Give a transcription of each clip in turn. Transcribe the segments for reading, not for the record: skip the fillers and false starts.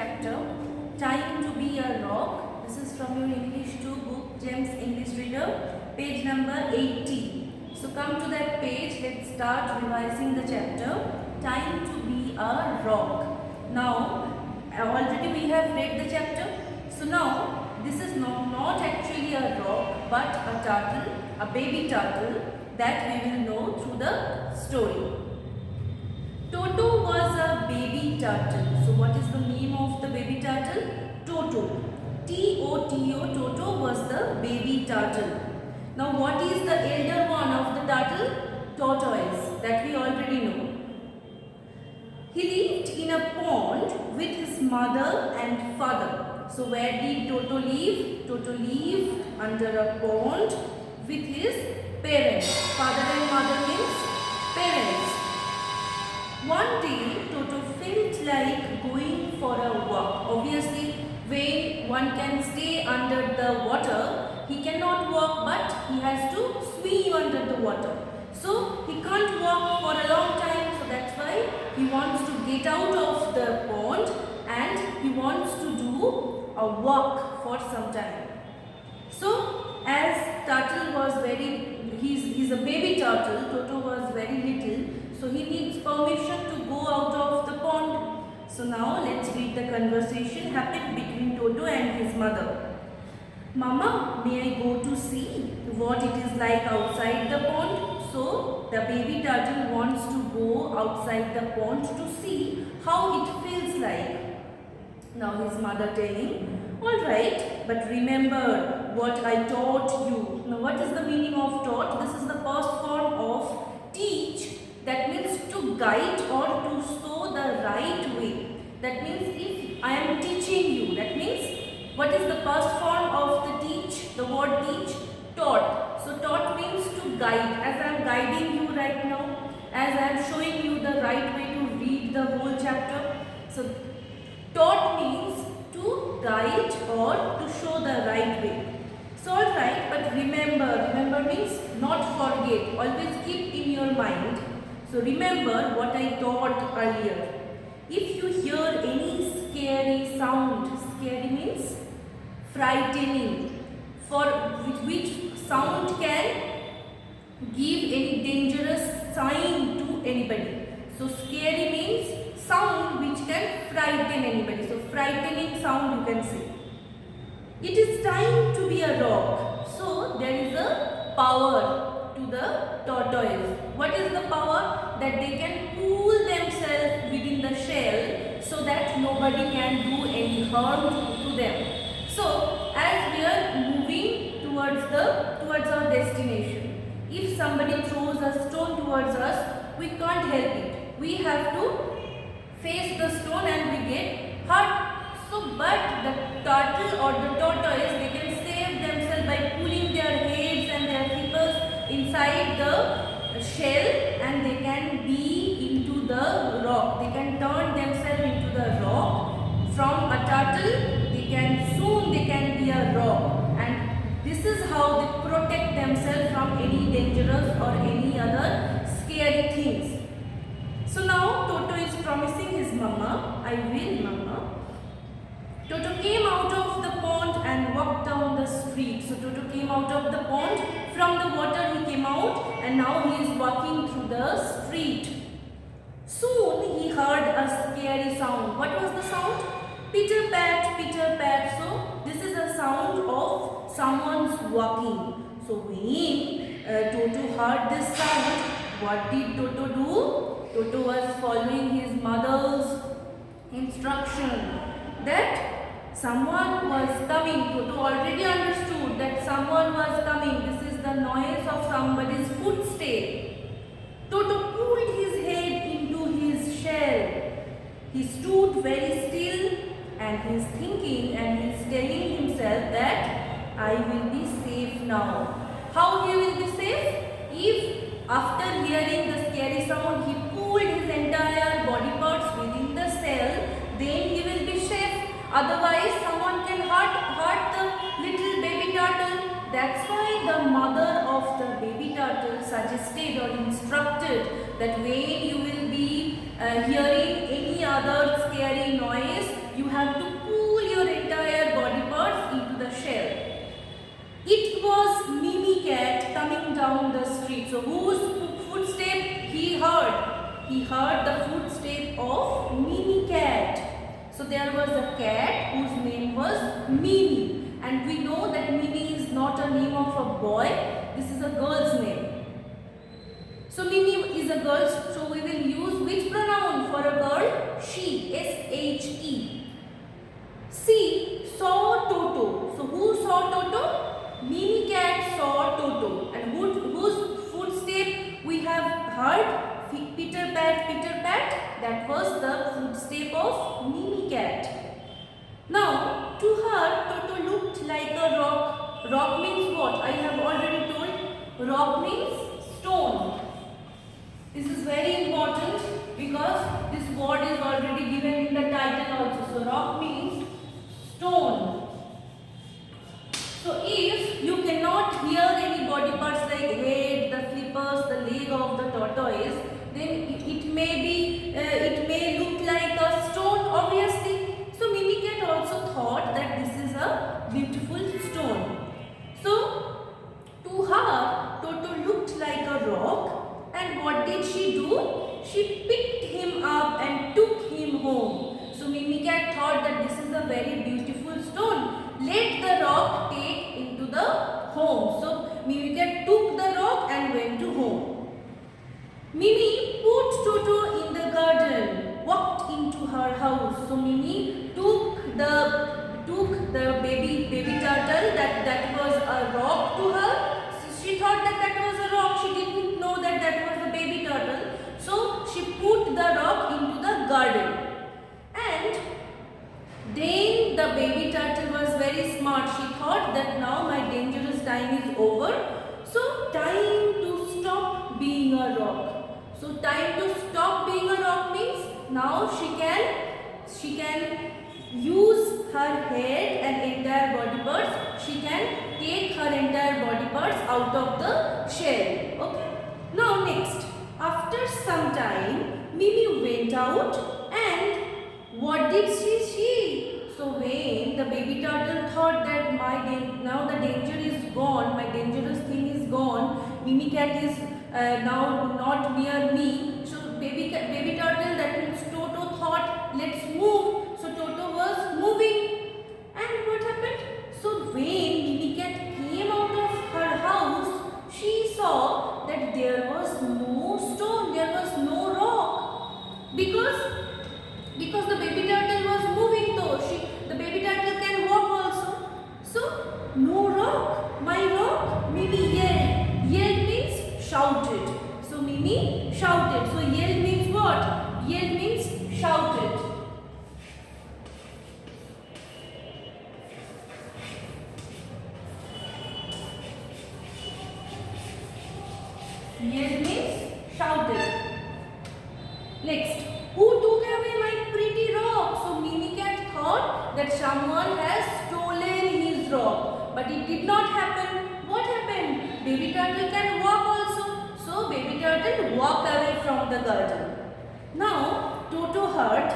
chapter Time to be a Rock. This is from your English 2 book, Gems English Reader, page number 80. So come to that page, let's start revising the chapter Time to be a Rock. Now, already we have read the chapter. So now, this is not actually a rock but a turtle, a baby turtle that we will know through the story. Toto was a baby turtle. So what is the name of the baby turtle? Toto. T-O-T-O, Toto was the baby turtle. Now what is the elder one of the turtle? Tortoise, that we already know. He lived in a pond with his mother and father. So where did Toto live? Toto lived under a pond with his parents. Father and mother means parents. One day, Toto felt like going for a walk. Obviously, when one can stay under the water, he cannot walk but he has to swim under the water. So, he can't walk for a long time. So, that's why he wants to get out of the pond and he wants to do a walk for some time. So, as turtle was he's a baby turtle, Toto was very little. So he needs permission to go out of the pond. So now let's read the conversation happened between Toto and his mother. Mama, may I go to see what it is like outside the pond? So the baby turtle wants to go outside the pond to see how it feels like. Now his mother telling, alright, but remember what I taught you. Now what is the meaning of taught? This is the past form of teach. That means to guide or to show the right way. That means if I am teaching you, that means what is the past form of the teach? The word teach? Taught. So taught means to guide. As I am guiding you right now, as I am showing you the right way to read the whole chapter. So taught means to guide or to show the right way. So alright, but remember means not forget. Always keep in your mind. So remember what I taught earlier. If you hear any scary sound, scary means frightening, for which sound can give any dangerous sign to anybody. So scary means sound which can frighten anybody. So frightening sound you can say. It is time to be a rock. So there is a power to the tortoise. What is the power? That they can pull themselves within the shell so that nobody can do any harm to them. So as we are moving towards our destination, if somebody throws a stone towards us, we can't help it. We have to face the stone and we get hurt. So but the turtle or the tortoise, they can save themselves by pulling their heads and their flippers inside the shell and they can be into the rock. They can turn themselves into the rock. From a turtle, they can be a rock. And this is how they protect themselves from any dangerous or any other scary things. So now Toto is promising his mama, I will mama. Toto came out of the pond and walked down the street. So Toto came out of the pond. From the water he came out and now he is walking through the street. Soon he heard a scary sound. What was the sound? Pitter pat, pitter pat. So this is a sound of someone's walking. So when Toto heard this sound, what did Toto do? Toto was following his mother's instruction that someone was coming. Toto already understood that someone was coming. This is the noise of somebody's footstep. Toto pulled his head into his shell. He stood very still and he is thinking and he is telling himself that I will be safe now. How he will be safe? If after hearing the scary sound he pulled his entire body parts within the cell, then he will be safe. Otherwise, someone can hurt the little baby turtle. That's why the mother of the baby turtle suggested or instructed that when you will be hearing any other scary noise, you have to pull your entire body parts into the shell. It was Mimi Cat coming down the street. So whose footstep he heard? He heard the footstep of Mimi Cat. So there was a cat whose name was Mimi. And we know that Mimi is not a name of a boy. This is a girl's name. So Mimi is a girl. So we will use which pronoun for a girl? She. S-H-E. She saw Toto. So who saw Toto? Mimi Cat saw Toto. And whose footstep we have heard? Peter Pat, Peter Pat. That was the footstep of Mimi Cat. Now, to her, Toto looked like a rock. Rock means what? I have already told. Rock means stone. This is very important because this word is already given in the title also. So, rock means stone. So if you cannot hear any body parts like head, the flippers, the leg of the tortoise, then it may look like a stone, obviously. So Mimi Cat also thought that this is a beautiful stone. So to her, Toto looked like a rock, and what did she do? She picked him up and took him home. So Mimi Cat thought that this is a very beautiful stone. Let the rock take into the home. So Mimi Cat took the rock and went to home. Mimi put Toto in the garden, walked into her house. So Mimi took the baby turtle that was a rock to her. So she thought that was a rock. She didn't know that was a baby turtle. So she put the rock into the garden. And then the baby turtle was very smart. She thought that now my dangerous time is over. So time to stop being a rock. So time to stop being a rock means now she can use her head and entire body parts. She can take her entire body parts out of the shell. Okay. Now next, after some time, Mimi went out and what did she see? So when the baby turtle thought that now the danger is gone, my dangerous thing is gone, Mimi Cat is now not near me. So baby turtle, that means Toto, thought let's move. So Toto was moving. And what happened? So when Mimi Cat came out of her house, she saw that there was no stone, there was no rock. Because the baby turtle was moving though. The baby turtle can walk also. So, no rock. My rock. Mimi yelled. Yelled means shouted. So, Mimi shouted. So, yelled means what? Yelled means shouted. Yelled means shouted. Next. Who took away my pretty rock? So Mimi Cat thought that someone has stolen his rock. But it did not happen. What happened? Baby turtle can walk also. So baby turtle walked away from the garden. Now Toto heard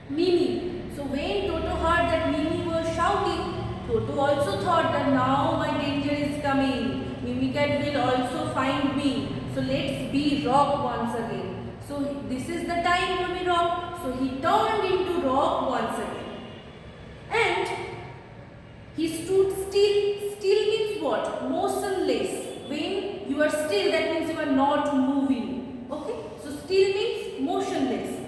Mimi. So when Toto heard that Mimi was shouting, Toto also thought that now my danger is coming. Mimi Cat will also find me. So let's be rock once again. So this is the time to be rock. So he turned into rock once again. And he stood still. Still means what? Motionless. When you are still, that means you are not moving. Okay? So still means motionless.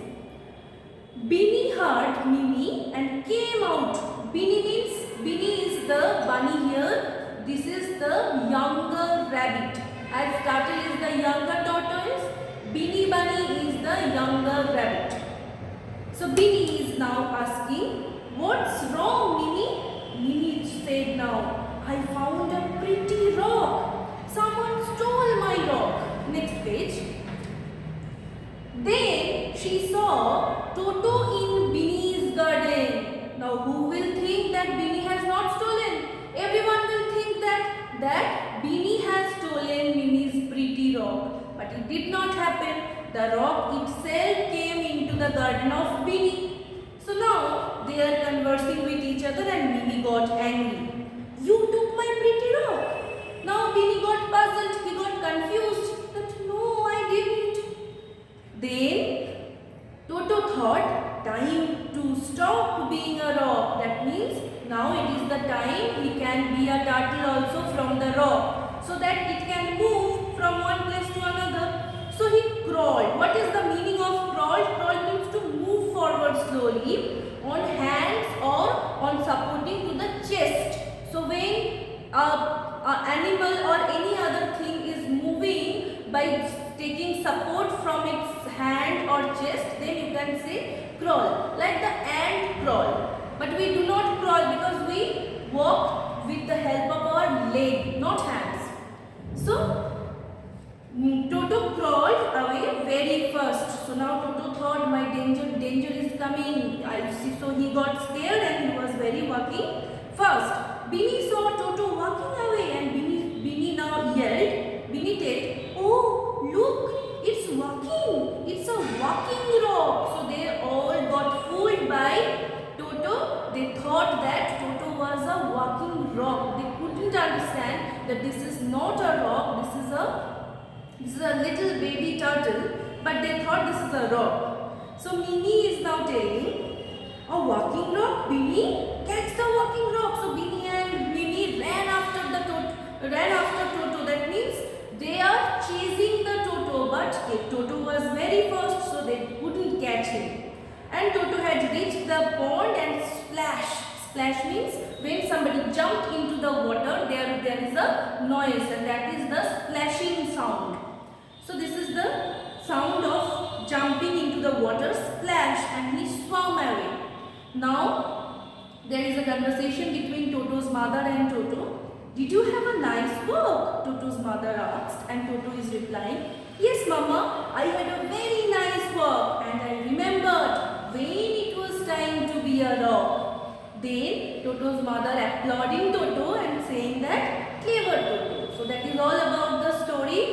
Binny heard Mimi and came out. Binny is the bunny here. This is the younger rabbit. As turtle is the younger tortoise, Binny Bunny is the younger rabbit. So Binny is now asking, what's wrong, Mimi? Mimi said now, I found a pretty rock. Someone stole my rock. Next page. Then she saw Toto in Binny's garden. Now who will think that Binny has not stolen? Everyone will think that Binny has stolen Mimi's pretty rock. But it did not happen. The rock itself came into the garden of Binny. So now they they are conversing with each other and Beanie got angry. You took my pretty rock. Now Beanie got puzzled, he got confused that no, I didn't. Then Toto thought, time to stop being a rock. That means now it is the time he can be a turtle also from the rock, so that it can move from one place to another. So he crawled. What is the meaning of crawl? Crawl means to move forward slowly on hands or on supporting to the chest. So when an animal or any other thing is moving by taking support from its hand or chest, then you can say crawl. Like the ant crawl. But we do not crawl because we walk with the help of our leg, not hands. So Toto crawled away very first. So now Toto thought my danger is coming. I see. So he got scared and he was very walking fast. Beanie saw Toto walking away and Beanie now yelled. Beanie said, "Oh, look, it's walking. It's a walking rock." So they all got fooled by Toto. They thought that Toto was a walking rock. They couldn't understand that this is not a rock. This is a little baby turtle, but they thought this is a rock. So Mimi is now telling, a walking rock, Beanie, catch the walking rock. So Beanie and Mimi ran after Toto. That means they are chasing the Toto, but Toto was very fast, so they couldn't catch him. And Toto had reached the pond and splash. Splash means when somebody jumped into the water, there is a noise, and that is the splashing sound. So this is the sound of jumping into the water, splash, and he swam away. Now there is a conversation between Toto's mother and Toto. Did you have a nice walk? Toto's mother asked, and Toto is replying, yes, Mama, I had a very nice walk, and I remembered when it was time to be a rock. Then Toto's mother applauding Toto and saying that clever Toto. So that is all about the story.